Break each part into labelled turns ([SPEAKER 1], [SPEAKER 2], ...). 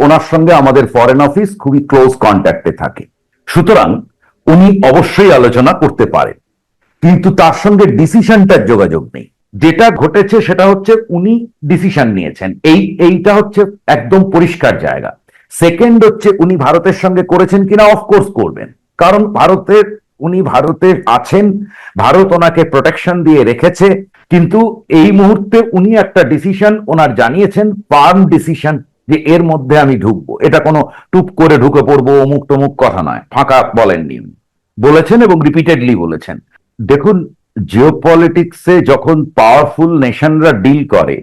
[SPEAKER 1] ওনার সঙ্গে আমাদের foreign office খুবই ক্লোজ কন্ট্যাক্টে থাকে, সুতরাং উনি অবশ্যই আলোচনা করতে পারেন, কিন্তু তার সঙ্গে ডিসিশনটার যোগাযোগ নেই। যেটা ঘটেছে সেটা হচ্ছে উনি ডিসিশন নিয়েছেন, এইটা হচ্ছে একদম পরিষ্কার জায়গা। সেকেন্ড হচ্ছে উনি ভারতের সঙ্গে করেছেন কিনা, অফকোর্স করবেন, কারণ উনি ভারতে আছেন, ভারত ওনাকে প্রোটেকশন দিয়ে রেখেছে, কিন্তু এই মুহূর্তে উনি একটা ডিসিশন ওনার জানিয়েছেন, ফার্ম ডিসিশন, যে এর মধ্যে আমি ঢুকবো। এটা কোনো টুপ করে ঢুকে পড়বো অমুক তমুক কথা নয়, ফাঁকা বলেননি, বলেছেন এবং রিপিটেডলি বলেছেন। দেখুন, জিওপলিটিক্সে যখন পাওয়ারফুল নেশনরা ডিল করে,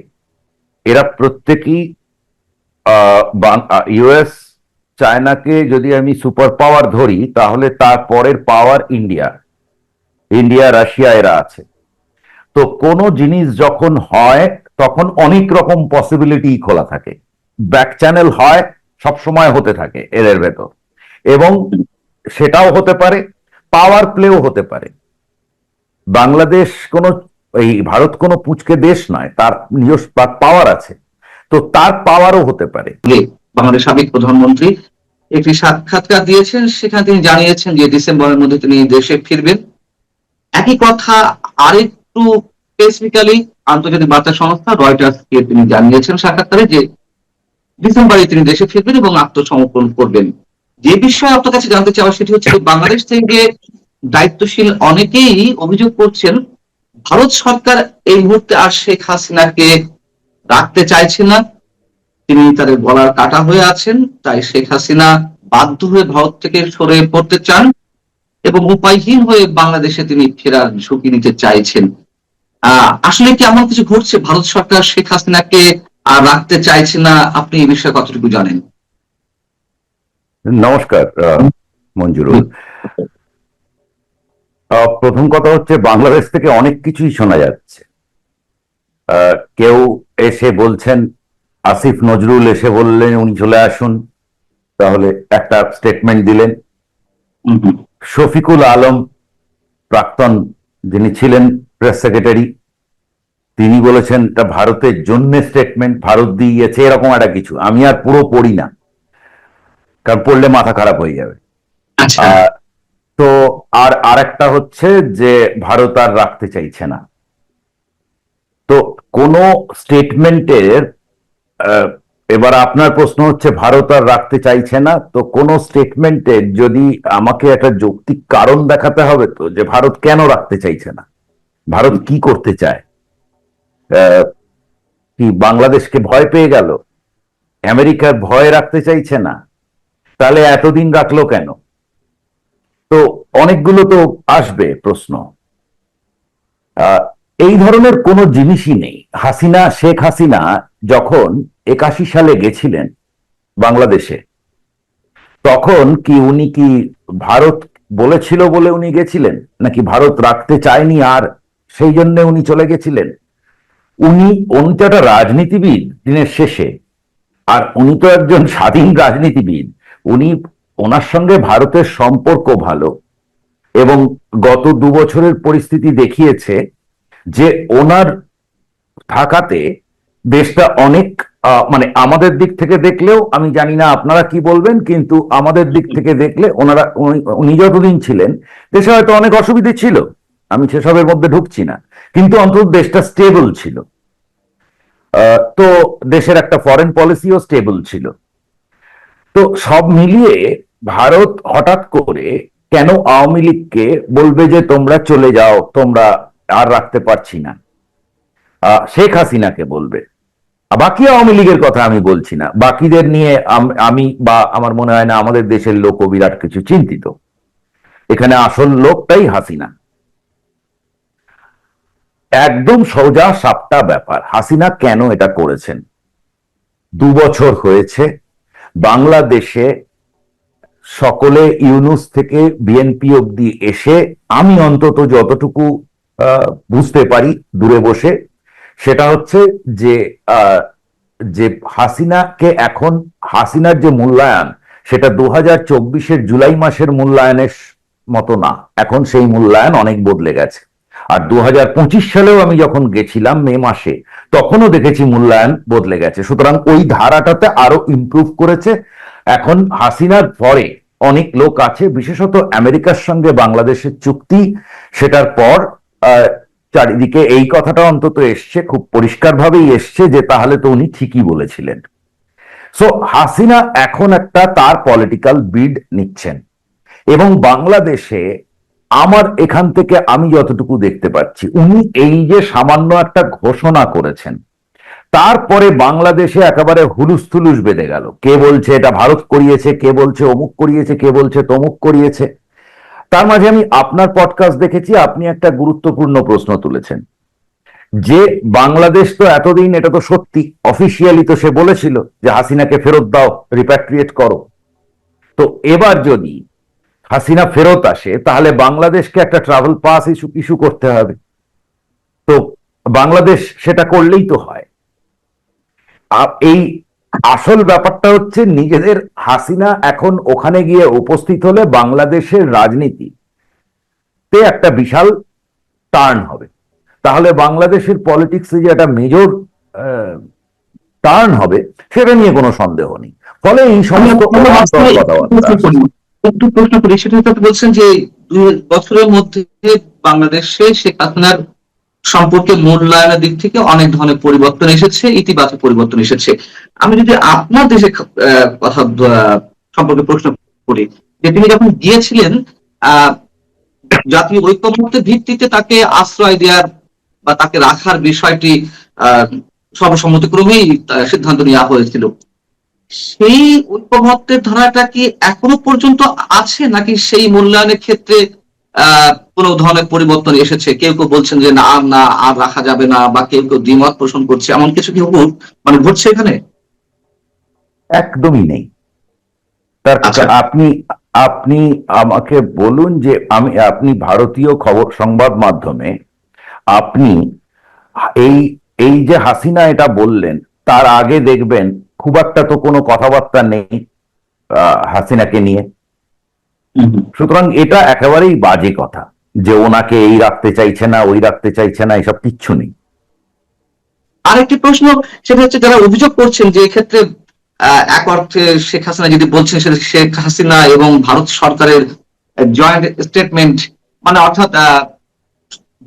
[SPEAKER 1] এরা প্রত্যেকেই ইউএস চায়নাকে যদি আমি সুপার পাওয়ার ধরি, তাহলে তার পরের পাওয়ার ইন্ডিয়া রাশিয়া এরা আছে। তো কোনো জিনিস যখন হয় তখন অনেক রকম পসিবিলিটি খোলা থাকে, ব্যাক চ্যানেল হয়, সব সময় হতে থাকে এর ভেতর, এবং সেটাও হতে পারে, পাওয়ার প্লেও হতে পারে। বাংলাদেশ ভারত কোনো পুচকে দেশ নয়, তার নিজস্ব পাওয়ার আছে, তো তার পাওয়ারও হতে পারে।
[SPEAKER 2] বাংলাদেশ সাবেক প্রধানমন্ত্রী একটি সাক্ষাৎকার দিয়েছেন, সেখানে তিনি জানিয়েছেন যে ডিসেম্বরের মধ্যে তিনি দেশে ফিরবেন। একই কথা আরেকটু স্পেসিফিক্যালি আন্তর্জাতিক বার্তা সংস্থা রয়টার্সকে তিনি জানিয়েছেন সাক্ষাৎকারে যে ডিসেম্বরে তিনি দেশে ফিরবেন এবং আত্মসমর্পণ করবেন। যে বিষয়ে আপনার কাছে জানতে চাওয়া সেটি হচ্ছে বাংলাদেশ থেকে দায়িত্বশীল অনেকেই অভিযোগ করছেন ভারত সরকার এই মুহূর্তে আর শেখ হাসিনাকে রাখতে চাইছে না, তিনি তাদের গলার কাটা হয়ে আছেন, তাই শেখ হাসিনা বাধ্য হয়ে ভারত থেকে সরে পড়তে চান এবং উপায়হীন হয়ে বাংলাদেশে তিনি ফেরার ঝুঁকি নিতে চাইছেন। আসলে কি এমন কিছু ঘটছে, ভারত সরকার শেখ হাসিনাকে আর রাখতে চাইছে না? আপনি এই বিষয়ে কতটুকু জানেন?
[SPEAKER 1] নমস্কার মঞ্জুরুল। প্রথম কথা হচ্ছে, বাংলাদেশ থেকে অনেক কিছুই শোনা যাচ্ছে। কেউ এসে বলছেন, আসিফ নজরুল এসে বললেন উনি চলে আসুন, তাহলে একটা স্টেটমেন্ট দিলেন। শফিকুল আলম, প্রাক্তন যিনি ছিলেন প্রেস সেক্রেটারি, তিনি বলেছেন এটা ভারতের জন্য স্টেটমেন্ট, ভারত দিয়েছে, এরকম একটা কিছু। আমি আর পুরো পড়ি না, কারণ পড়লে মাথা খারাপ হয়ে যাবে। তো আর একটা হচ্ছে যে ভারত আর রাখতে চাইছে না। তো কোন স্টেটমেন্টের, এবার আপনার প্রশ্ন হচ্ছে ভারত আর রাখতে চাইছে না, তো কোন স্টেটমেন্টের যদি আমাকে একটা যৌক্তিক কারণ দেখাতে হবে, তো যে ভারত কেন রাখতে চাইছে না, ভারত কি করতে চায়, কি বাংলাদেশকে ভয় পেয়ে গেল, আমেরিকার ভয় রাখতে চাইছে না, তাহলে এতদিন রাখলো কেন? তো অনেকগুলো তো আসবে প্রশ্ন। এই ধরনের কোনো জিনিসই নেই। শেখ হাসিনা যখন 81 সালে গেছিলেন বাংলাদেশে, তখন কি উনি কি ভারত বলেছিল বলে উনি গেছিলেন, নাকি ভারত রাখতে চায়নি আর সেই জন্য উনি চলে গেছিলেন? উনি তো একটা রাজনীতিবিদ দিনের শেষে, আর উনি তো একজন স্বাধীন রাজনীতিবিদ। ওনার সঙ্গে ভারতের সম্পর্ক ভালো, এবং গত 2 বছরের পরিস্থিতি দেখিয়েছে যে ওনার থাকাতে দেশটা অনেক, মানে আমাদের দিক থেকে দেখলেও, আমি জানি না আপনারা কি বলবেন, কিন্তু আমাদের দিক থেকে দেখলে উনি যতদিন ছিলেন দেশে হয়তো অনেক অসুবিধে ছিল, আমি সেসবের মধ্যে ঢুকছি না, কিন্তু অন্তত দেশটা স্টেবল ছিল। তো দেশের একটা ফরেন পলিসিও স্টেবল ছিল। তো সব মিলিয়ে ভারত হঠাৎ করে কেন আওয়ামী লীগকে বলবে যে তোমরা চলে যাও, তোমরা আর রাখতে পারছি না? শেখ হাসিনাকে বলবে। বাকি আওয়ামী লীগের কথা আমি বলছি না, বাকিদের নিয়ে আমি বা আমার মনে হয় না আমাদের দেশের লোক বিরাট কিছু চিন্তিত। এখানে আসল লোকটাই হাসিনা। একদম সোজা সাপটা ব্যাপার, হাসিনা কেন এটা করেছেন। 2 বছর হয়েছে বাংলাদেশে সকলে, ইউনূস থেকে বিএনপি অব্দি এসে, আমি অন্তত যতটুকু বুঝতে পারি দূরে বসে, সেটা হচ্ছে যে হাসিনাকে এখন, হাসিনার যে মূল্যায়ন, সেটা 2024-এর জুলাই মাসের মূল্যায়নের মতো না। এখন সেই মূল্যায়ন অনেক বদলে গেছে। আর 2025 সালেও আমি যখন গেছিলাম মে মাসে, তখনও দেখেছি মূল্যায়ন বদলে গেছে। সুতরাং ওই ধারাটাতে আরো ইমপ্রুভ করেছে। এখন হাসিনার পরে অনেক লোক আছে, বিশেষত আমেরিকার সঙ্গে বাংলাদেশের চুক্তি, সেটার পর চারিদিকে এই কথাটা অন্তত এসছে, খুব পরিষ্কারভাবেই এসছে যে তাহলে তো উনি ঠিকই বলেছিলেন। সো হাসিনা এখন একটা তার পলিটিক্যাল বিড নিচ্ছেন, এবং বাংলাদেশে আমার এখান থেকে আমি যতটুকু দেখতে পাচ্ছি, উনি এই যে সামান্য একটা ঘোষণা করেছেন, তারপরে বাংলাদেশে একেবারে হুলুস থুলুস বেঁধে গেল। কে বলছে এটা ভারত করিয়েছে, কে বলছে অমুক করিয়েছে, কে বলছে তমুক করিয়েছে। তার মাঝে আমি আপনার পডকাস্ট দেখেছি, আপনি একটা গুরুত্বপূর্ণ প্রশ্ন তুলেছেন যে বাংলাদেশ তো এতদিন, এটা তো সত্যি, অফিসিয়ালি তো সে বলেছিল যে হাসিনাকে ফেরত দাও, রিপ্যাট্রিয়েট করো। তো এবার যদি হাসিনা ফেরত আসে, তাহলে বাংলাদেশকে একটা ট্রাভেল পাস ইস্যু করতে হবে। তো বাংলাদেশ সেটা করলেই তো হয়। এই আসল ব্যাপারটা হচ্ছে নিজেদের, হাসিনা এখন ওখানে গিয়ে উপস্থিত হলে বাংলাদেশের রাজনীতিতে একটা বিশাল টার্ন হবে। তাহলে বাংলাদেশের পলিটিক্সে যে একটা মেজর টার্ন হবে, সেটা নিয়ে কোনো সন্দেহ নেই। ফলে এই সমস্ত
[SPEAKER 2] একটু প্রশ্ন করি, সেটা হয়তো বলছেন যে 2 বছরের মধ্যে বাংলাদেশে শেখ হাসিনার সম্পর্কে মূল্যায়নের দিক থেকে অনেক ধরনের পরিবর্তন এসেছে, ইতিবাচক পরিবর্তন এসেছে। আমি যদি আপনার দেশের কথা সম্পর্কে প্রশ্ন করি, যে তিনি যখন গিয়েছিলেন জাতীয় ঐক্যমত্যের ভিত্তিতে তাকে আশ্রয় দেওয়ার বা তাকে রাখার বিষয়টি সর্বসম্মতিক্রমেই সিদ্ধান্ত নেওয়া হয়েছিল, সেই ঐক্যমত্যের ধারাটা কি এখনো পর্যন্ত আছে, নাকি সেই মূল্যায়নের ক্ষেত্রে কোনো ধরনের পরিবর্তন এসেছে? কেউ কেউ বলছেন যে না, না আর রাখা যাবে না, বা কেউ কেউ দ্বিমত পোষণ করছে, এমন কিছু কি মানে ঘটছে এখানে?
[SPEAKER 1] একদমই নেই। তার আপনি আপনি আমাকে বলুন যে আপনি ভারতীয় খবর সংবাদ মাধ্যমে আপনি এই এই যে হাসিনা এটা বললেন, তার আগে দেখবেন খুব একটা তো কোনো কথাবার্তা নেই হাসিনাকে নিয়ে। সুতরাং এটা একেবারেই বাজে কথা যে ওনাকে এই রাখতে চাইছে না, ওই রাখতে চাইছে না, এসব কিচ্ছু নেই।
[SPEAKER 2] আরেকটি প্রশ্ন, সেটা হচ্ছে যারা অভিযোগ করছেন যে এক্ষেত্রে এক অর্থে শেখ হাসিনা যদি বলছেন, সেটা শেখ হাসিনা এবং ভারত সরকারের জয়েন্ট স্টেটমেন্ট, মানে অর্থাৎ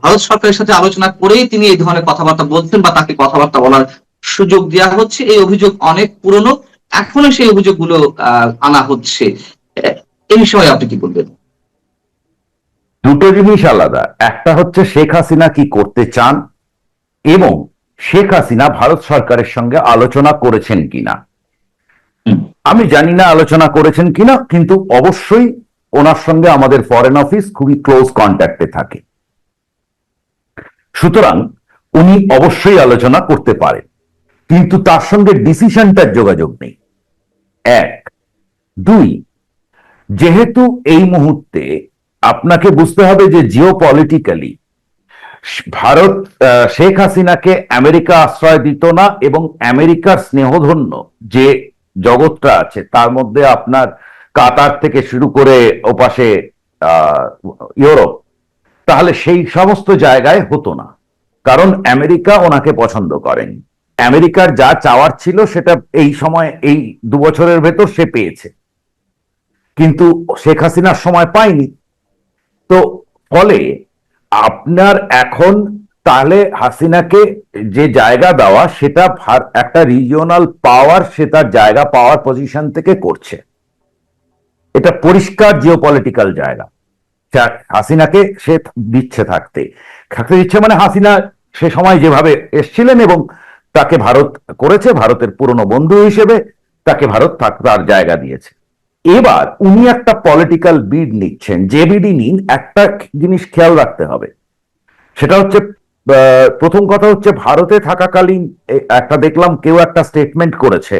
[SPEAKER 2] ভারত সরকারের সাথে আলোচনা করেই তিনি এই ধরনের কথাবার্তা বলছেন বা তাকে কথাবার্তা বলার সুযোগ দেওয়া হচ্ছে। এই অভিযোগ অনেক পুরনো, এখনো সেই অভিযোগগুলো আনা হচ্ছে। এই বিষয়ে আপনি কি বলবেন?
[SPEAKER 1] দুটো জিনিস আলাদা। একটা হচ্ছে শেখ হাসিনা কি করতে চান, এবং শেখ হাসিনা ভারত সরকারের সঙ্গে আলোচনা করেছেন কিনা। আমি জানি না আলোচনা করেছেন কিনা, কিন্তু অবশ্যই ওনার সঙ্গে আমাদের ফরেন অফিস খুবই ক্লোজ কন্ট্যাক্টে থাকে। সুতরাং উনি অবশ্যই আলোচনা করতে পারেন, কিন্তু তার সঙ্গে ডিসিশনটার যোগাযোগ নেই। 1, 2, যেহেতু এই মুহূর্তে আপনাকে বুঝতে হবে যে জিওপলিটিক্যালি ভারত শেখ হাসিনাকে আমেরিকা আশ্রয় দিত না, এবং আমেরিকার স্নেহধন্য যে জগৎটা আছে তার মধ্যে আপনার কাতার থেকে শুরু করে ওপাশে ইউরোপ, তাহলে সেই সমস্ত জায়গায় হতো না, কারণ আমেরিকা ওনাকে পছন্দ করেন। আমেরিকার যা চাওয়ার ছিল সেটা এই সময়, এই 2 বছরের ভেতর সে পেয়েছে, কিন্তু শেখ হাসিনার সময় পায়নি। তো ফলে আপনার এখন তাহলে হাসিনাকে যে জায়গা দেওয়া, সেটা একটা রিজিওনাল পাওয়ার, সে তার জায়গা পাওয়ার পজিশন থেকে করছে। এটা পরিষ্কার জিওপলিটিক্যাল জায়গা হাসিনাকে সে দিচ্ছে, থাকতে দিচ্ছে। মানে হাসিনা সে সময় যেভাবে এসছিলেন এবং তাকে ভারত করেছে, ভারতের পুরনো বন্ধু হিসেবে তাকে ভারত তার জায়গা দিয়েছে। এবার উনি একটা পলিটিক্যাল বিড নিচ্ছেন। যে বিডি নিন, একটা জিনিস খেয়াল রাখতে হবে, সেটা হচ্ছে প্রথম কথা হচ্ছে ভারতে থাকাকালীন একটা দেখলাম কেউ একটা স্টেটমেন্ট করেছে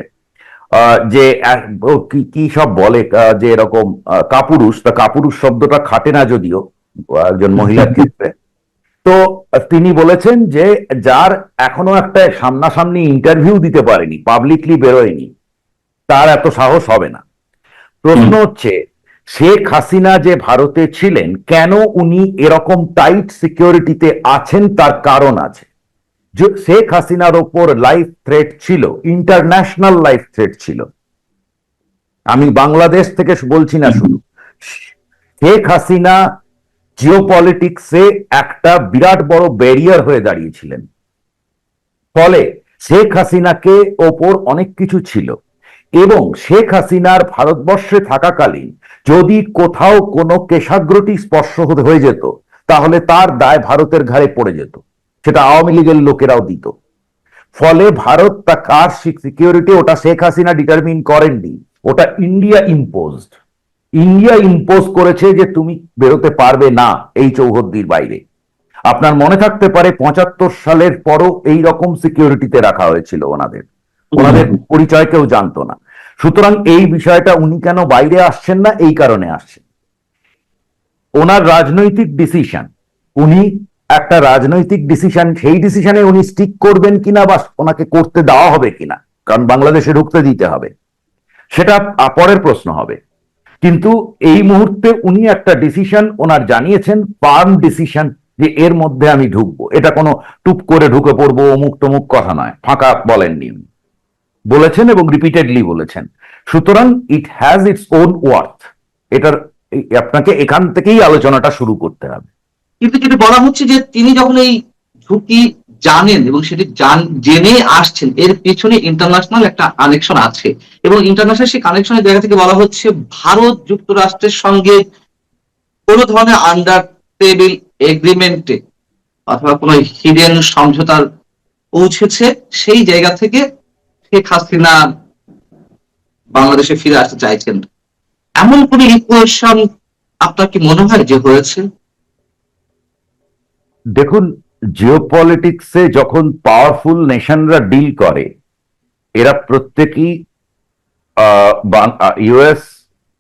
[SPEAKER 1] যে কি সব বলে যে এরকম কাপুরুষ, তা কাপুরুষ শব্দটা খাটে না যদিও একজন মহিলার ক্ষেত্রে। তো তিনি বলেছেন যে যার এখনো একটা সামনাসামনি ইন্টারভিউ দিতে পারেনি, পাবলিকলি বেরোয়নি, তার এত সাহস হবে না। প্রশ্ন হচ্ছে শেখ হাসিনা যে ভারতে ছিলেন, কেন উনি এরকম টাইট সিকিউরিটিতে আছেন, তার কারণ আছে। শেখ হাসিনার ওপর লাইফ থ্রেট ছিল, ইন্টারন্যাশনাল লাইফ থ্রেট ছিল। আমি বাংলাদেশ থেকে বলছি না শুধু, শেখ হাসিনা জিওপলিটিক্সে একটা বিরাট বড় ব্যারিয়ার হয়ে দাঁড়িয়েছিলেন। ফলে শেখ হাসিনাকে ওপর অনেক কিছু ছিল, এবং শেখ হাসিনার ভারতবর্ষে থাকাকালীন যদি কোথাও কোনো কেশাগ্রটি স্পর্শ হয়ে যেত, তাহলে তার দায় ভারতের ঘাড়ে পড়ে যেত, সেটা আওয়ামী লীগের লোকেরাও দিত। ফলে ভারত তা কার সিকিউরিটি, ওটা শেখ হাসিনা ডিটারমিন করেননি, ওটা ইন্ডিয়া ইম্পোজড। ইন্ডিয়া ইম্পোজ করেছে যে তুমি বেরোতে পারবে না এই চৌহদ্দির বাইরে। আপনার মনে থাকতে পারে 75 সালের পরও এই রকম সিকিউরিটিতে রাখা হয়েছিল ওনাদের, ওনাদের পরিচয় কেউ জানতো না। সুতরাং এই বিষয়টা উনি কেন বাইরে আসছেন না, এই কারণে আসছেন। ওনার রাজনৈতিক ডিসিশন, উনি একটা রাজনৈতিক ডিসিশন, সেই ডিসিশনে উনি স্টিক করবেন কিনা বা ওনাকে করতে দেওয়া হবে কিনা, কারণ বাংলাদেশে ঢুকতে দিতে হবে, সেটা পরের প্রশ্ন হবে। কিন্তু এই মুহূর্তে উনি একটা ডিসিশন ওনার জানিয়েছেন, ফার্ম ডিসিশন, যে এর মধ্যে আমি ঢুকবো। এটা কোনো টুপ করে ঢুকে পড়বো অমুক তমুক কথা নয়, ফাঁকা বলেননি, বলেছেন এবং রিপিটেডলি বলেছেন। সুতরাং it has its own worth. এটার আপনাকে এখান থেকেই আলোচনাটা শুরু করতে হবে।
[SPEAKER 2] কিন্তু যেটা বলা হচ্ছে যে তিনি যখন এই ঝুঁকি জানেন এবং সেটি জেনে আসছেন, এর পেছনে ইন্টারন্যাশনাল একটা কানেকশন আছে, এবং ইন্টারন্যাশনাল সেই কানেকশনের জায়গা থেকে বলা হচ্ছে ভারত যুক্তরাষ্ট্রের সঙ্গে কোনো ধরনের আন্ডার টেবিল এগ্রিমেন্টে অথবা কোনো হিডেন সমঝোতার পৌঁছেছে, সেই জায়গা থেকে শেখ হাসিনা বাংলাদেশে ফিরে আসতে চাইছেন। এমন কোন ইকুয়েশন আপনার কি মনে হয় যে হয়েছে?
[SPEAKER 1] দেখুন, জিওপলিটিক্সে যখন পাওয়ারফুল নেশনরা ডিল করে, এরা প্রত্যেকেই ইউএস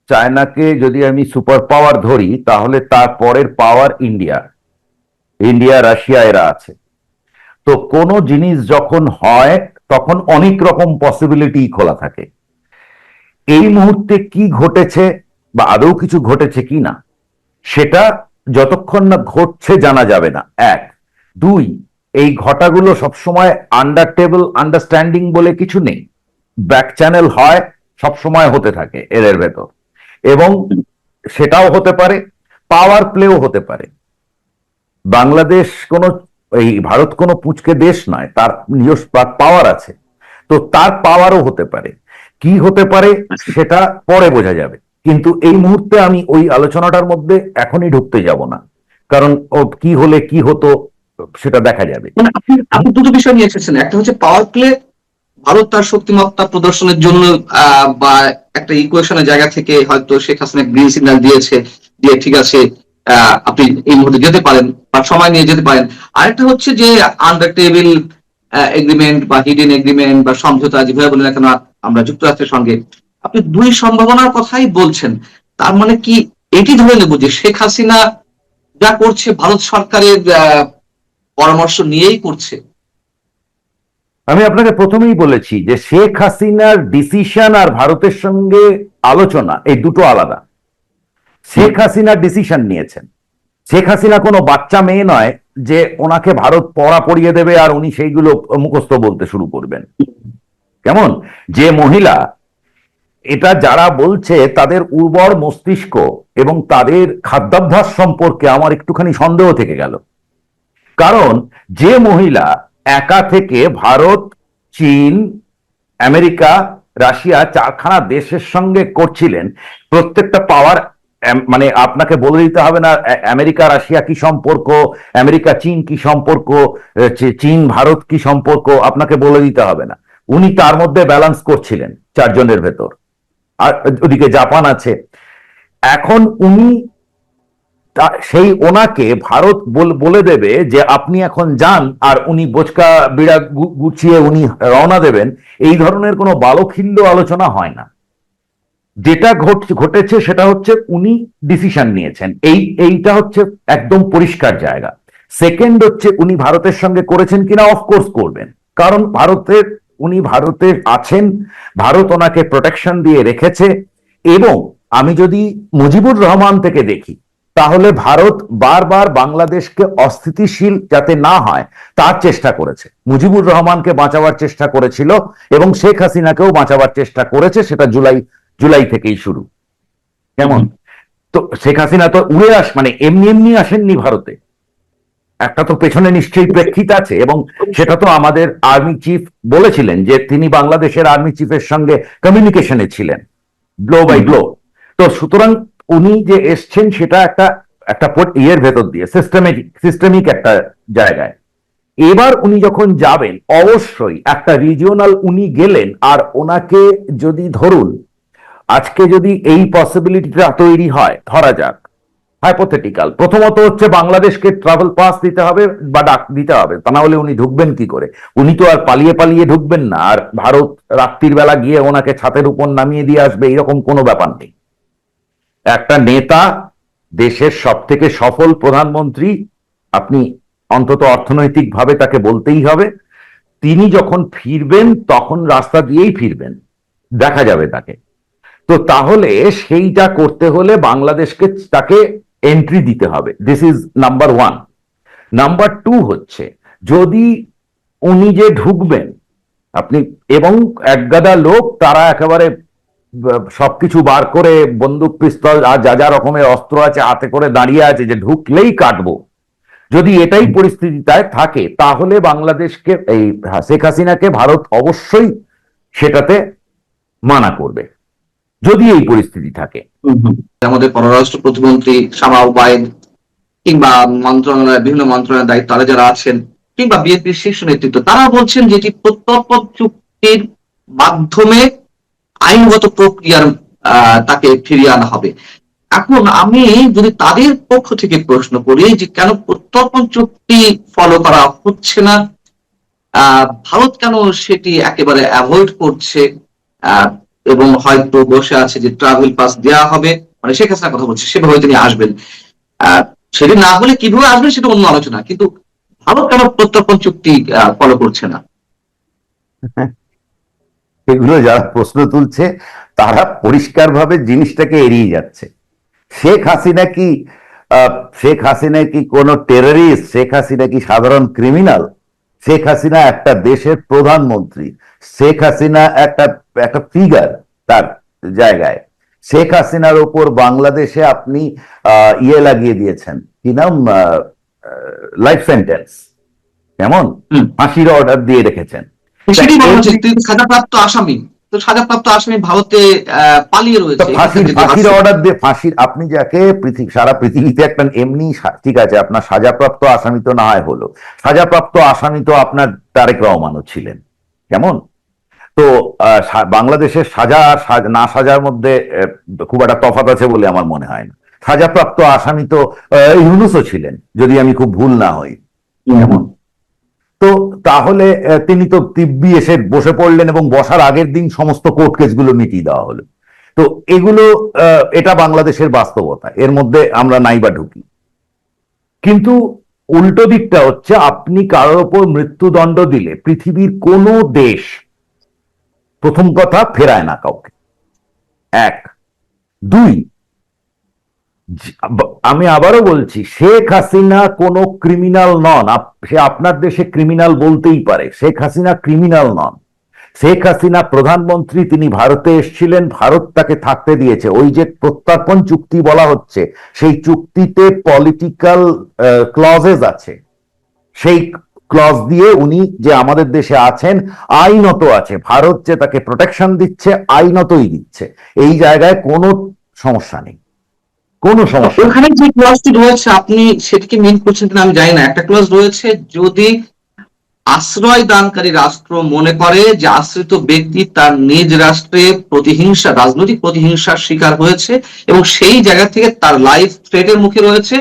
[SPEAKER 1] চায়নাকে যদি আমি সুপার পাওয়ার ধরি, তাহলে তার পরের পাওয়ার ইন্ডিয়া, রাশিয়া, এরা আছে। তো কোনো জিনিস যখন হয় তখন অনেক রকম পসিবিলিটি খোলা থাকে। এই মুহূর্তে কি ঘটেছে বা আদৌ কিছু ঘটেছে কি না, সেটা যতক্ষণ না ঘটছে জানা যাবে না, এক। দুই, এই ঘটাগুলো সবসময় আন্ডার টেবল আন্ডারস্ট্যান্ডিং বলে কিছু নেই, ব্যাক চ্যানেল হয়, সবসময় হতে থাকে এদের ভেতর, এবং সেটাও হতে পারে, পাওয়ার প্লেও হতে পারে। বাংলাদেশ কোনো, এই ভারত কোনো পুচকে দেশ নয়, তার নিজস্ব পাওয়ার আছে, তো তার পাওয়ারও হতে পারে। কি হতে পারে সেটা পরে বোঝা যাবে, কিন্তু এই মুহূর্তে আমি ওই আলোচনাটার মধ্যে এখনই ঢুকতে যাব না, কারণ ও কি হলে কি হতো সেটা দেখা যাবে।
[SPEAKER 2] মানে আপনি দুটো বিষয় নিয়ে এসেছেন, একটা হচ্ছে পাওয়ার প্লে, ভারত তার শক্তিমত্তা প্রদর্শনের জন্য বা একটা ইকুয়েশনের জায়গা থেকে হয়তো শেখ হাসিনা গ্রিন সিগন্যাল দিয়েছে, যে ঠিক আছে আপনি এই মুহূর্তে যেতে পারেন বা সময় নিয়ে যেতে পারেন। আরেকটা হচ্ছে যে আন্ডার টেবিল এগ্রিমেন্ট বা হিডেন এগ্রিমেন্ট বা সমঝোতা, যেভাবে বলেন না কেন আমরা যুক্তরাষ্ট্রের সঙ্গে, আপনি দুই সম্ভাবনার কথাই বলছেন। তার মানে কি এটি ধরে নেব যে শেখ হাসিনা যা করছে ভারত সরকারের পরামর্শ নিয়েই করছে?
[SPEAKER 1] আমি আপনাকে প্রথমেই বলেছি যে শেখ হাসিনার ডিসিশন আর ভারতের সঙ্গে আলোচনা, এই দুটো আলাদা। শেখ হাসিনা ডিসিশন নিয়েছেন, শেখ হাসিনা কোনো বাচ্চা মেয়ে নয় যে ওনাকে ভারত পড়া পড়িয়ে দেবে আর উনি সেইগুলো মুখস্থ বলতে শুরু করবেন। কেমন, যে মহিলা, এটা যারা বলছে তাদের উর্বর মস্তিষ্ক এবং তাদের খাদ্যাভ্যাস সম্পর্কে আমার একটুখানি সন্দেহ থেকে গেল। কারণ যে মহিলা একা থেকে ভারত, চীন, আমেরিকা, রাশিয়া, চারখানা দেশের সঙ্গে করছিলেন, প্রত্যেকটা পাওয়ার, মানে আপনাকে বলে দিতে হবে না আমেরিকা রাশিয়া কি সম্পর্ক, আমেরিকা চীন কি সম্পর্ক, চীন ভারত কি সম্পর্ক, আপনাকে বলে দিতে হবে না। উনি তার মধ্যে ব্যালেন্স করছিলেন চারজনের ভেতর, আর ওদিকে জাপান আছে। এখন উনি সেই ওনাকে ভারত বলে দেবে যে আপনি এখন যান, আর উনি বোচকা বিড়া গুছিয়ে উনি রওনা দেবেন, এই ধরনের কোনো বালখিল্য আলোচনা হয় না। যেটা ঘটেছে সেটা হচ্ছে উনি ডিসিশন নিয়েছেন, এইটা হচ্ছে একদম পরিষ্কার জায়গা। সেকেন্ড হচ্ছে উনি ভারতের সঙ্গে করেছেন কিনা, অফকোর্স করবেন, কারণ উনি ভারতে আছেন, ভারত ওনাকে প্রোটেকশন দিয়ে রেখেছে। এবং আমি যদি মুজিবুর রহমান থেকে দেখি, তাহলে ভারত বারবার বাংলাদেশকে অস্থিতিশীল যাতে না হয় তার চেষ্টা করেছে। মুজিবুর রহমানকে বাঁচাবার চেষ্টা করেছিল এবং শেখ হাসিনাকেও বাঁচাবার চেষ্টা করেছে, সেটা জুলাই থেকেই শুরু। কেমন? তো শেখ হাসিনা তো উড়ে মানে এমনি এমনি আসেননি ভারতে, একটা তো পেছনে নিশ্চয়ই প্রেক্ষিত আছে, এবং সেটা তো আমাদের আর্মি চিফ বলেছিলেন যে তিনি বাংলাদেশের আর্মি চিফের সঙ্গে কমিউনিকেশনে ছিলেন ব্লো বাই ব্লো। তো সুতরাং উনি যে এসছেন সেটা একটা একটা ইয়ের ভেতর দিয়ে সিস্টেমিক একটা জায়গায়। এবার উনি যখন যাবেন অবশ্যই একটা রিজিওনাল, উনি গেলেন আর ওনাকে যদি ধরুন আজকে যদি এই পসিবিলিটিটা তৈরি হয়, ধরা যাক হাইপোথেটিক্যাল, প্রথমত হচ্ছে বাংলাদেশকে ট্রাভেল পাস দিতে হবে বা ডাক দিতে হবে, তা না হলে উনি ঢুকবেন কি করে? উনি তো আর পালিয়ে পালিয়ে ঢুকবেন না, আর ভারত রাত্রির বেলা গিয়ে ওনাকে ছাদের উপর নামিয়ে দিয়ে আসবে এরকম কোনো ব্যাপার নেই। একটা নেতা, দেশের সব থেকে সফল প্রধানমন্ত্রী, আপনি অন্তত অর্থনৈতিকভাবে তাকে বলতেই হবে, তিনি যখন ফিরবেন তখন রাস্তা দিয়েই ফিরবেন, দেখা যাবে তাকে। তো তাহলে সেইটা করতে হলে বাংলাদেশকে তাকে এন্ট্রি দিতে হবে। This is number one. Number two হচ্ছে, যদি উনি যে ঢুকবেন আপনি এবং একগাদা লোক তারা একেবারে সবকিছু বার করে বন্দুক পিস্তল আর যা যা রকমের অস্ত্র আছে হাতে করে দাঁড়িয়ে আছে যে ঢুকলেই কাটবো, যদি এটাই পরিস্থিতিটায় থাকে তাহলে বাংলাদেশকে এই শেখ হাসিনাকে ভারত অবশ্যই সেটাতে মানা করবে, যদি এই পরিস্থিতি থাকে।
[SPEAKER 2] আমাদের পররাষ্ট্র প্রতিমন্ত্রী শামা ওবায়েদ কিংবা মন্ত্রণালয়, বিভিন্ন মন্ত্রণালয়ের দায়িত্ব যারা আছেন, কিংবা বিএনপির শীর্ষ নেতৃত্ব, তারা বলছেন যে এটি প্রত্যর্পণ চুক্তির মাধ্যমে আইনগত প্রক্রিয়ার তাকে ফিরিয়ে আনা হবে। এখন আমি যদি তাদের পক্ষ থেকে প্রশ্ন করি যে কেন প্রত্যর্পণ চুক্তি ফলো করা হচ্ছে না, ভারত কেন সেটি একেবারে অ্যাভয়েড করছে, এবং হয়তো বসে আছে যে ট্রাভেল পাস দেওয়া হবে, মানে শেখ হাসিনার কথা বলছে সেভাবে তিনি আসবেন, সেটি না হলে কিভাবে আসবেন সেটা অন্য আলোচনা, কিন্তু ভারত কেন প্রত্যর্পণ চুক্তি ফলো করছে না?
[SPEAKER 1] এগুলো যারা প্রশ্ন তুলছে তারা পরিষ্কারভাবে জিনিসটাকে এড়িয়ে যাচ্ছে। শেখ হাসিনা কি শেখ হাসিনা কি কোনো টেররিস্ট? শেখ হাসিনা কি সাধারণ ক্রিমিনাল? শেখ হাসিনা একটা দেশের প্রধানমন্ত্রী, শেখ হাসিনা একটা একটা ফিগার তার জায়গায়। শেখ হাসিনার উপর বাংলাদেশে আপনি ইয়ে লাগিয়ে দিয়েছেন, কি নাম, লাইফ সেন্টেন্স, কেমন ফাঁসির অর্ডার দিয়ে রেখেছেন।
[SPEAKER 2] সেটি বলা হচ্ছে তিনি সাজাপ্রাপ্ত আসামি, তো সাজাপ্রাপ্ত আসামি ভারতে পালিয়ে রয়েছে।
[SPEAKER 1] ফাঁসির অর্ডার দিয়ে ফাঁসির, আপনি যাকে সারা পৃথিবীতে একটা এমনি ঠিক আছে, আপনার সাজাপ্রাপ্ত আসামি তো না হয় হলো, সাজাপ্রাপ্ত আসামি তো আপনার তারেক রহমানও ছিলেন, কেমন? তো বাংলাদেশের সাজা আর না সাজার মধ্যে খুব একটা তফাৎ আছে বলে আমার মনে হয় না। সাজাপ্রাপ্ত আসামি তো ইউনূসও ছিলেন, যদি আমি খুব ভুল না হই, কেমন? তো তাহলে তিনি তো দিব্যি এসে বসে পড়লেন এবং বসার আগের দিন সমস্ত কোর্ট কেসগুলো মিটিয়ে দেওয়া হলো। তো এগুলো এটা বাংলাদেশের বাস্তবতা, এর মধ্যে আমরা নাইবা ঢুকি। কিন্তু উল্টো দিকটা হচ্ছে, আপনি কারোর ওপর মৃত্যুদণ্ড দিলে পৃথিবীর কোনো দেশ প্রথম কথা ফেরায় না কাউকে, এক। দুই, আমি আবারও বলছি, শেখ হাসিনা কোনো ক্রিমিনাল নন। সে আপনার দেশে ক্রিমিনাল বলতেই পারে, শেখ হাসিনা ক্রিমিনাল নন। শেখ হাসিনা প্রধানমন্ত্রী, তিনি ভারতে এসেছিলেন, ভারত তাকে থাকতে দিয়েছে। ওই যে প্রত্যর্পণ চুক্তি বলা হচ্ছে, সেই চুক্তিতে পলিটিক্যাল ক্লজেস আছে, সেই ক্লজ দিয়ে উনি যে আমাদের দেশে আছেন আইনত আছে, ভারত যে তাকে প্রোটেকশন দিচ্ছে আইনতই দিচ্ছে, এই জায়গায় কোনো সমস্যা নেই, কোনো সমস্যা।
[SPEAKER 2] ওখানে যে ক্লজটি রয়েছে আপনি সেটিকে মিন করছেন কিনা আমি জানি না। একটা ক্লজ রয়েছে, যদি আশ্রয় দানকারী রাষ্ট্র মনে করে যে আশ্রিত ব্যক্তি তার নিজ রাষ্ট্রে প্রতিহিংসা, রাজনৈতিক প্রতিহিংসার শিকার হয়েছে এবং সেই জায়গা থেকে তার লাইফ থ্রেটের মুখে রয়েছে,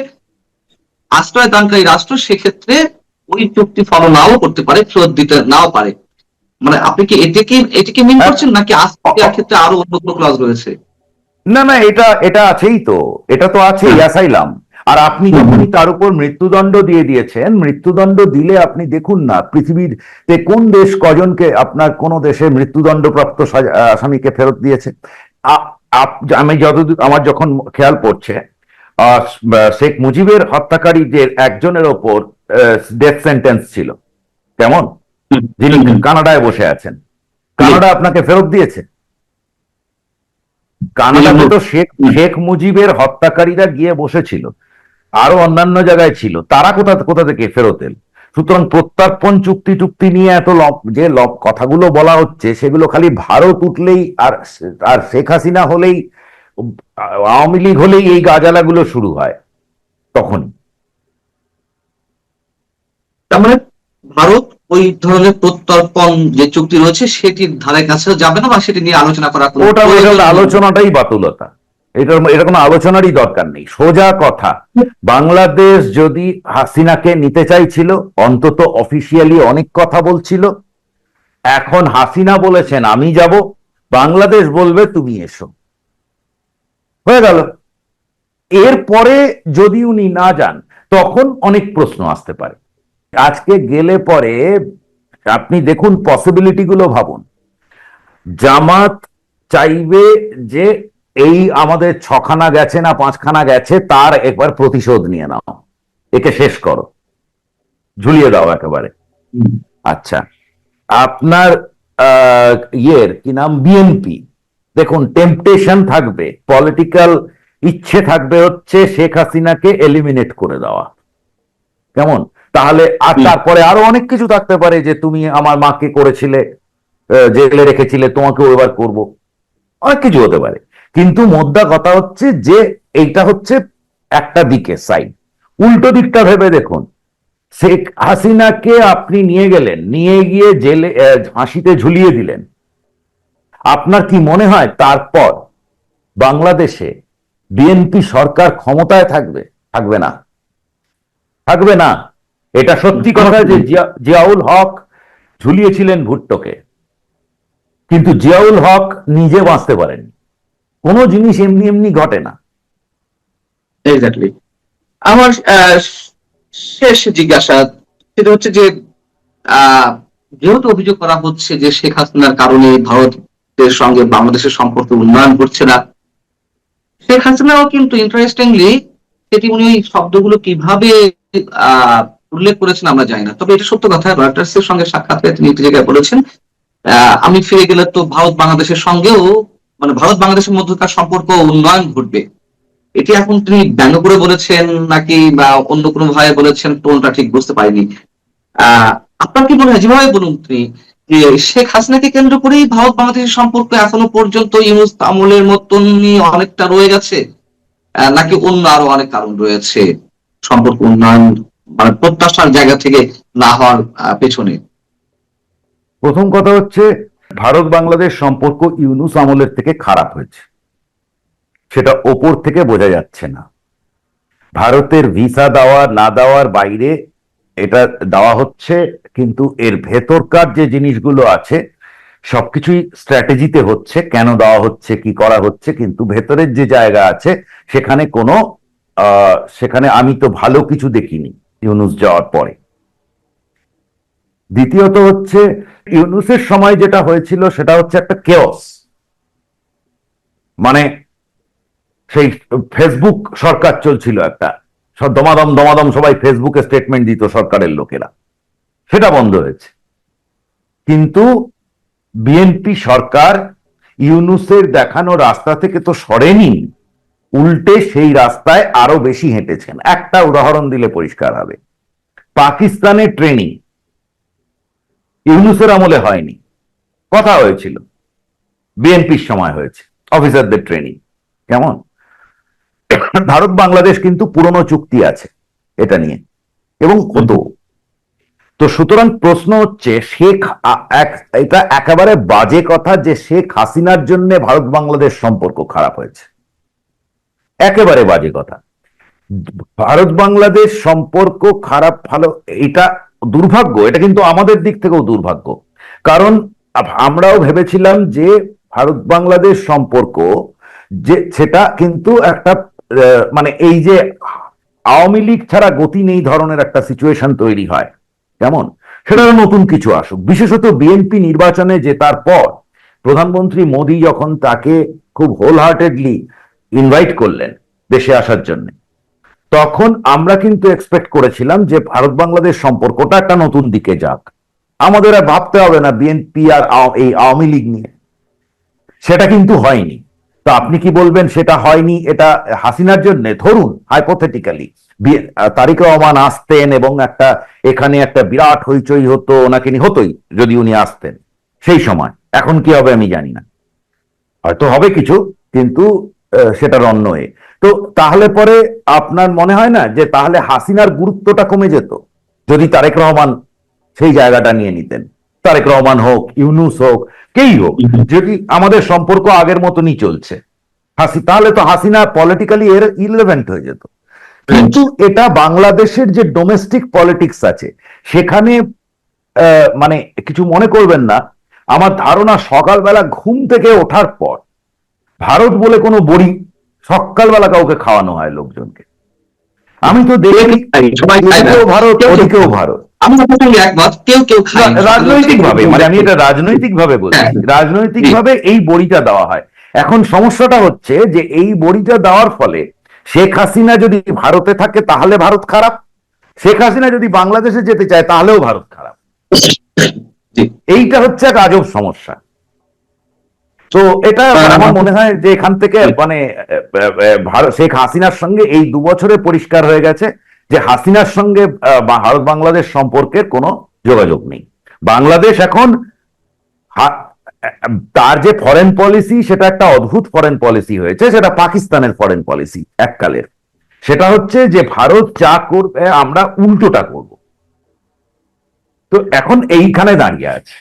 [SPEAKER 2] আশ্রয় দানকারী রাষ্ট্র সেক্ষেত্রে ওই চুক্তি ফলো নাও করতে পারে, ফেরত দিতে নাও পারে। মানে আপনি কি এটিকে মিন করছেন, নাকি আশ্রয়ের ক্ষেত্রে আরো অন্য কোনো ক্লজ রয়েছে?
[SPEAKER 1] না না, এটা আছেই তো, এটা তো আছেই, অ্যাসাইলাম। আর আপনি যখনই তার উপর মৃত্যুদণ্ড দিয়ে দিয়েছেন, মৃত্যুদণ্ড দিলে আপনি দেখুন না পৃথিবীতে কোন দেশ কজনকে, আপনার কোন দেশে মৃত্যুদণ্ডপ্রাপ্ত আসামিকে ফেরত দিয়েছে? আমি যতদূর আমার যখন খেয়াল পড়ছে, শেখ মুজিবের হত্যাকারীদের একজনের ওপর ডেথ সেন্টেন্স ছিল, কেমন, যিনি কানাডায় বসে আছেন। কানাডা আপনাকে ফেরত দিয়েছে? কানাডাতে তো শেখ মুজিবের হত্যাকারীরা গিয়ে বসেছিল, আরো অন্যান্য জায়গায় ছিল, তারা কোথা কোথা থেকে ফেরত এল? সুতরাং প্রত্যর্পণ চুক্তি টুক্তি নিয়ে এত যে কথাগুলো বলা হচ্ছে, সেগুলো খালি ভারত উঠলেই আর আর শেখ হাসিনা হলেই, আওয়ামী লীগ হলেই এই গাজালাগুলো শুরু হয় তখন।
[SPEAKER 2] তার মানে ভারত ওই ধরনের প্রত্যর্পণ যে চুক্তি রয়েছে সেটির ধারে কাছে যাবে না, বা সেটি নিয়ে আলোচনা করা
[SPEAKER 1] ওটা আলোচনাটাই বাতুলতা, এটা কোনো আলোচনারই দরকার নেই। সোজা কথা, বাংলাদেশ যদি হাসিনাকে নিতে চাইছিল, অন্তত অফিসিয়ালি অনেক কথা বলছিল, এখন হাসিনা বলেছেন আমি যাব, বাংলাদেশ বলবে তুমি এসো, হয়ে গেল। এরপরে যদি উনি না যান, তখন অনেক প্রশ্ন আসতে পারে। আজকে গেলে পরে আপনি দেখুন, পসিবিলিটি গুলো ভাবুন। জামাত চাইবে যে এই আমাদের 6খানা গেছে না 5খানা গেছে, তার একবার প্রতিশোধ নিয়ে নাও, একে শেষ করো, ঝুলিয়ে দাও একেবারে। আচ্ছা, আপনার কি নাম, বিএনপি, দেখুন টেম্পটেশন থাকবে, পলিটিক্যাল ইচ্ছে থাকবে হচ্ছে শেখ হাসিনাকে এলিমিনেট করে দেওয়া, কেমন? তাহলে আর তারপরে আরো অনেক কিছু থাকতে পারে, যে তুমি আমার মাকে করেছিলে, জেলে রেখেছিলে, তোমাকেও এবার করব, অনেক কিছু হতে পারে। কিন্তু মোদ্দা কথা হচ্ছে যে এইটা হচ্ছে একটা দিকে সাইড। উল্টো দিকটা ভেবে দেখুন, শেখ হাসিনাকে আপনি নিয়ে গেলেন, নিয়ে গিয়ে জেলে ফাঁসিতে ঝুলিয়ে দিলেন, আপনার কি মনে হয় তারপর বাংলাদেশে বিএনপি সরকার ক্ষমতায় থাকবে? থাকবে না, থাকবে না। এটা সত্যি কথা যে জিয়াউল হক ঝুলিয়েছিলেন ভুট্টোকে, কিন্তু জিয়াউল হক নিজে বাঁচতে পারেন। কোনো জিনিস এমনি এমনি ঘটে না।
[SPEAKER 2] এক্স্যাক্টলি। আমার শেষ জিজ্ঞাসা সেটা হচ্ছে যে যেহেতু অভিযোগ করা হচ্ছে যে শেখ হাসিনার কারণে ভারতের সঙ্গে বাংলাদেশের সম্পর্ক উন্নয়ন হচ্ছে না, শেখ হাসিনাও কিন্তু ইন্টারেস্টিংলি সেটি উনি ওই শব্দগুলো কিভাবে উল্লেখ করেছেন আমরা জানি না, তবে এটা সত্য কথা, রয়টার্স এর সঙ্গে সাক্ষাৎকারে তিনি একটি জায়গায় বলেছেন আমি ফিরে গেলে তো ভারত বাংলাদেশের সঙ্গেও, মানে ভারত বাংলাদেশের মধ্যকার সম্পর্ক উন্নয়ন ঘটবে। এটি এখন তিনি ব্যঙ্গ করে বলেছেন নাকি বা অন্য কোনো ভাবে বলেছেন, টোনটা ঠিক বুঝতে পারিনি। আপনার কি মনে হয়, যেভাবে বলুন তিনি, যে শেখ হাসিনাকে কেন্দ্র করেই ভারত বাংলাদেশের সম্পর্ক এখনো পর্যন্ত ইউনূস আমলের মতনই অনেকটা রয়ে গেছে, নাকি অন্য আরো অনেক কারণ রয়েছে সম্পর্ক উন্নয়ন মানে প্রত্যাশার জায়গা থেকে না হওয়ার পেছনে?
[SPEAKER 1] প্রথম কথা হচ্ছে, ভারত বাংলাদেশ সম্পর্ক ইউনূস আমলের থেকে খারাপ হয়েছে, সেটা ওপর থেকে বোঝা যাচ্ছে না। ভারতের ভিসা দেওয়া না দেওয়ার বাইরে এটা দেওয়া হচ্ছে, কিন্তু এর ভেতরকার যে জিনিসগুলো আছে সবকিছুই স্ট্র্যাটেজিতে হচ্ছে, কেন দেওয়া হচ্ছে, কি করা হচ্ছে, কিন্তু ভেতরের যে জায়গা আছে সেখানে কোনো সেখানে আমি তো ভালো কিছু দেখিনি ইউনূস যাওয়ার পরে। দ্বিতীয়ত হচ্ছে, ইউনূসের সময় যেটা হয়েছিল সেটা হচ্ছে একটা কেওস, মানে সেই ফেসবুক সরকার চলছিল একটা, সব দমাদম দমাদম সবাই ফেসবুকে স্টেটমেন্ট দিত সরকারের লোকেরা, সেটা বন্ধ হয়েছে। কিন্তু বিএনপি সরকার ইউনূসের দেখানো রাস্তা থেকে তো সরেনি, উল্টে সেই রাস্তায় আরো বেশি হেঁটেছেন। একটা উদাহরণ দিলে পরিষ্কার হবে, পাকিস্তানের ট্রেনিং ইউনূসের আমলে হয়নি, কথা হয়েছিল, বিএনপির সময় হয়েছে অফিসারদের ট্রেনিং, কেমন? ভারত বাংলাদেশ কিন্তু পুরনো চুক্তি আছে এটা নিয়ে, এবং কত। তো সুতরাং প্রশ্ন হচ্ছে, এটা একেবারে বাজে কথা যে শেখ হাসিনার জন্য ভারত বাংলাদেশ সম্পর্ক খারাপ হয়েছে, একেবারে বাজে কথা। ভারত বাংলাদেশ সম্পর্ক খারাপ ভালো, এটা দুর্ভাগ্য, এটা কিন্তু আমাদের দিক থেকেও দুর্ভাগ্য, কারণ আমরাও ভেবেছিলাম যে ভারত বাংলাদেশ সম্পর্ক যে সেটা কিন্তু একটা মানে এই যে আওয়ামী লীগ ছাড়া গতি নেই ধরনের একটা সিচুয়েশন তৈরি হয়, কেমন? সেটা নতুন কিছু আসুক। বিশেষত বিএনপি নির্বাচনে জেতার পর প্রধানমন্ত্রী মোদী যখন তাকে খুব হোল হার্টেডলি ইনভাইট করলেন দেশে আসার জন্য, তখন আমরা কিন্তু এক্সপেক্ট করেছিলাম যে ভারত বাংলাদেশ সম্পর্কটা একটা নতুন দিকে যাক, আমাদের আর ভাবতে হবে না বিএনপি আর এই আওয়ামী লীগ নিয়ে। সেটা কিন্তু হয়নি। তো আপনি কি বলবেন সেটা হয়নি এটা হাসিনার জন্য? ধরুন হাইপোথেটিক্যালি তারেক রহমান আসতেন এবং এখানে একটা বিরাট হইচই হতো, ওনাকে নিয়ে হতোই যদি উনি আসতেন সেই সময়। এখন কি হবে আমি জানি না, হয়তো হবে কিছু, কিন্তু সেটা অন্যয়ে। তো তাহলে পরে আপনার মনে হয় না যে তাহলে হাসিনার গুরুত্বটা কমে যেত যদি তারেক রহমান সেই জায়গাটা নিয়ে নিতেন? তারেক রহমান হোক, ইউনূস হোক, কেই হোক, যদি আমাদের সম্পর্ক আগের মতনই চলছে, তাহলে তো হাসিনা পলিটিক্যালি এর ইররিলেভেন্ট হয়ে যেত। কিন্তু এটা বাংলাদেশের যে ডোমেস্টিক পলিটিক্স আছে সেখানে মানে কিছু মনে করবেন না, আমার ধারণা সকালবেলা ঘুম থেকে ওঠার পর ভারত বলে কোনো বড়ি সকালবেলা কাউকে খাওয়ানো হয় লোকজনকে। আমি তো দেখি
[SPEAKER 2] সবাই খায় না।
[SPEAKER 1] এদিকেও ভারত ওদিকেও ভারত,
[SPEAKER 2] আমি আপনার সঙ্গে একমত, কেউ কেউ খায় না।
[SPEAKER 1] রাজনৈতিক ভাবে, মানে আমি এটা রাজনৈতিক ভাবে বলছি, রাজনৈতিক ভাবে এই বড়িটা দেওয়া হয়। এখন সমস্যাটা হচ্ছে যে এই বড়িটা দেওয়ার ফলে শেখ হাসিনা যদি ভারতে থাকে তাহলে ভারত খারাপ, শেখ হাসিনা যদি বাংলাদেশে যেতে চায় তাহলেও ভারত খারাপ। এইটা হচ্ছে এক আজব সমস্যা। তো এটা আমার মনে হয় যে এখান থেকে মানে শেখ হাসিনার সঙ্গে এই 2 বছরে পরিষ্কার হয়ে গেছে যে হাসিনার সঙ্গে ভারত বাংলাদেশ সম্পর্কের কোনো যোগাযোগ নেই। বাংলাদেশ এখন তার যে ফরেন পলিসি সেটা একটা অদ্ভুত ফরেন পলিসি হয়েছে, সেটা পাকিস্তানের ফরেন পলিসি এককালের। সেটা হচ্ছে যে ভারত যা করবে আমরা উল্টোটা করব। তো এখন এইখানে দাঁড়িয়ে আছে।